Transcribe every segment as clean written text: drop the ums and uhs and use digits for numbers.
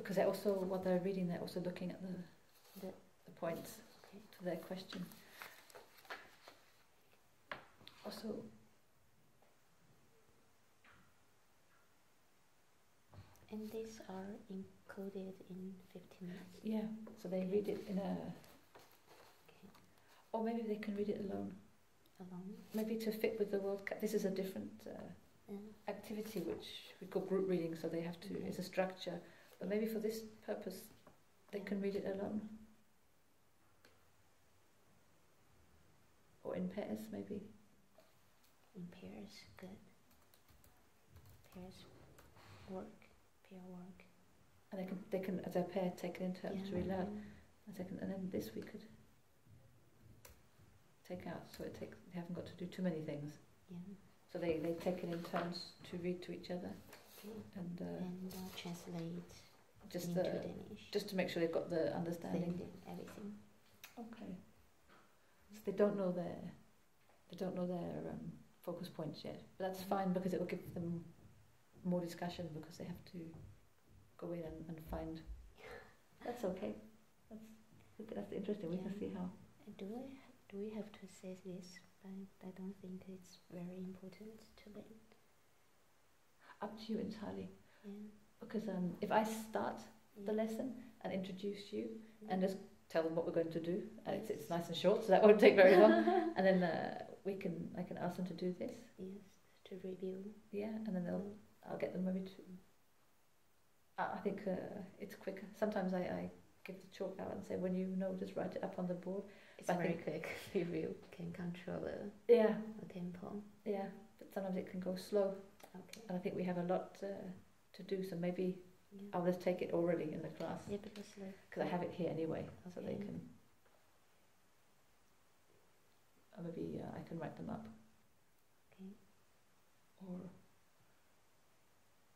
Because they also, what they're reading, they're also looking at the points to their question. Also, and these are included in 15 minutes? Yeah, so they read it in a... Or maybe they can read it alone. Maybe to fit with the World Cup. This is a different activity which we call group reading, so they have to, it's a structure. But maybe for this purpose, they can read it alone. Or in pairs, maybe. In pairs, good. Pairs work, pair work. And they can as a pair, take it in turns to read loud. And then this we could take out, so they haven't got to do too many things. Yeah. So they take it in turns to read to each other. And translate just into Danish. Just to make sure they've got the understanding. Everything. Okay. So they don't know their focus points yet, but that's fine because it will give them more discussion because they have to go in and find. That's okay. That's interesting. We can see how. Do we have to say this? But I don't think it's very important to learn. Up to you entirely. Yeah. Because if I start the lesson and introduce you and just tell them what we're going to do, and it's nice and short, so that won't take very long. And then I can ask them to do this. Yes, to review. Yeah, and then I'll get them maybe to. I think it's quicker. Sometimes I give the chalk out and say, when you know, just write it up on the board. It's very quick if you can control the tempo. Yeah, but sometimes it can go slow. Okay. And I think we have a lot to do, so maybe I'll just take it orally in the class. Yeah, because I have it here anyway, so they can. Or maybe I can write them up. Okay. Or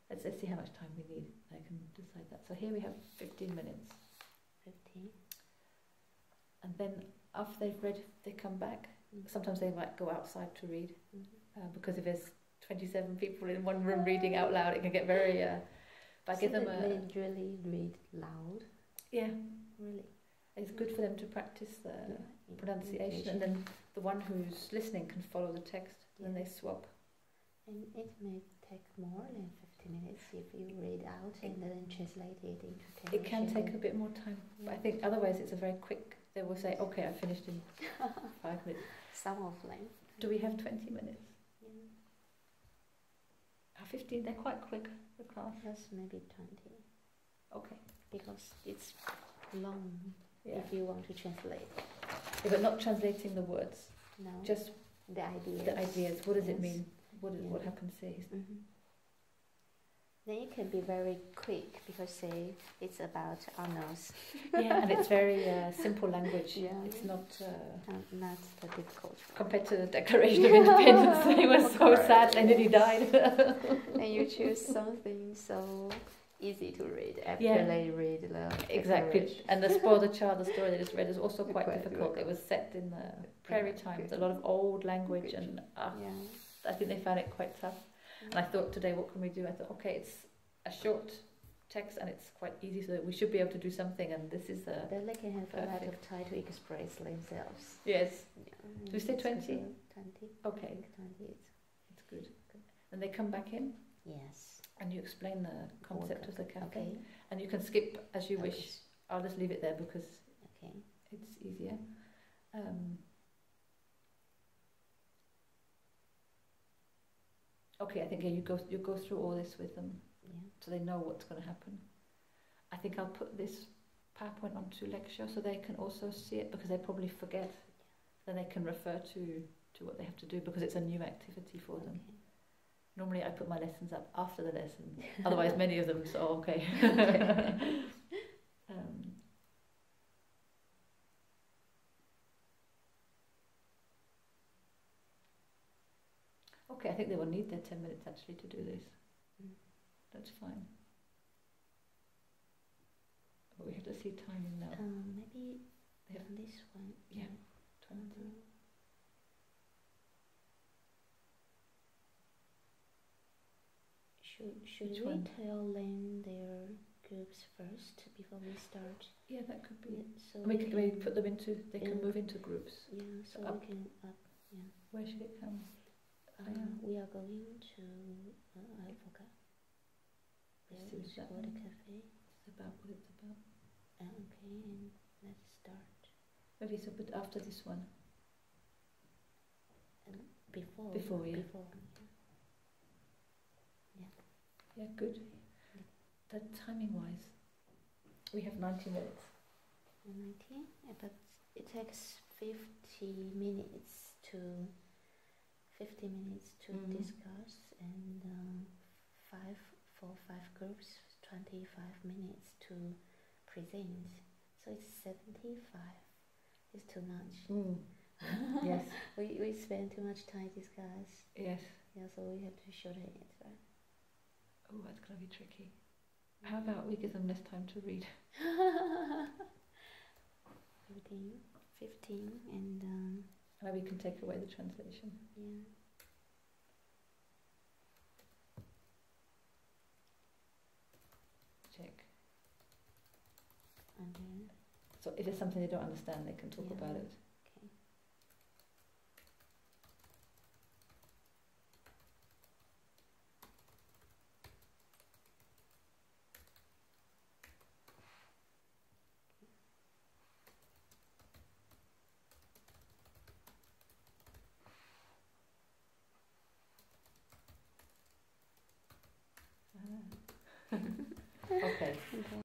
let's see how much time we need. I can decide that. So here we have 15 minutes. 15. And then after they've read, they come back. Sometimes they might go outside to read, because if there's 27 people in one room reading out loud, it can get very. But I give them they really read loud. Yeah, really. It's good for them to practice the pronunciation, and then the one who's listening can follow the text. And then they swap. And it may take more than 50 minutes if you read out and then translate it into Danish. It can take a bit more time, but I think otherwise it's a very quick. They will say, "Okay, I finished in 5 minutes." Some of them. Do we have 20 minutes? Yeah. 15. They're quite quick. The class. Yes, maybe 20. Okay. Because it's long. Yeah. If you want to translate. Yeah, but not translating the words. No. Just the ideas. The ideas. What does it mean? What happens here? Then it can be very quick because say it's about honors. Yeah, and it's very simple language. Yeah. It's not so difficult. Compared to the Declaration of Independence, they were so sad they nearly died. And you choose something so easy to read after they read the exactly. And the Spoil the Child, the story they just read, is also quite difficult. It was set in the prairie times, a lot of old language, and I think they found it quite tough. And I thought today, what can we do? I thought, okay, it's a short text and it's quite easy, so we should be able to do something. And this is then they can have a lot of time to express themselves. Yes. Do we say 20? 20. Okay. 20 it's good. And they come back in. Yes. And you explain the concept of the cafe. Okay. And you can skip as you wish. I'll just leave it there because it's easier. Okay, I think you go through all this with them, so they know what's going to happen. I think I'll put this PowerPoint onto lecture so they can also see it, because they probably forget. Then they can refer to what they have to do, because it's a new activity for them. Normally I put my lessons up after the lesson, otherwise many of them say, oh, okay. Okay, I think they will need their 10 minutes actually to do this. That's fine. But we have to see timing now. Maybe on this one. Yeah, 20. Should we tell them their groups first before we start. Yeah, that could be. Yeah, so we can put them into. They can move into groups. Yeah, so up. we can up. Yeah. Where should it come? We are going to. I forgot. Let's see Let's go to the cafe. It's about what it's about. Okay, and let's start. Maybe so, but after this one. Before. Before, yeah. Before. Yeah. Yeah, good. That timing-wise, we have 90 minutes. 90, but it takes 50 minutes to discuss, and 5 groups, 25 minutes to present. So it's 75. It's too much. Yes. we spend too much time discuss. Yes. Yeah, so we have to shorten it, right? Oh, that's going to be tricky. How about we give them less time to read? 15, and we can take away the translation. yeah. Check. And then. So if it's something they don't understand, they can talk about it. Okay. Okay. Okay.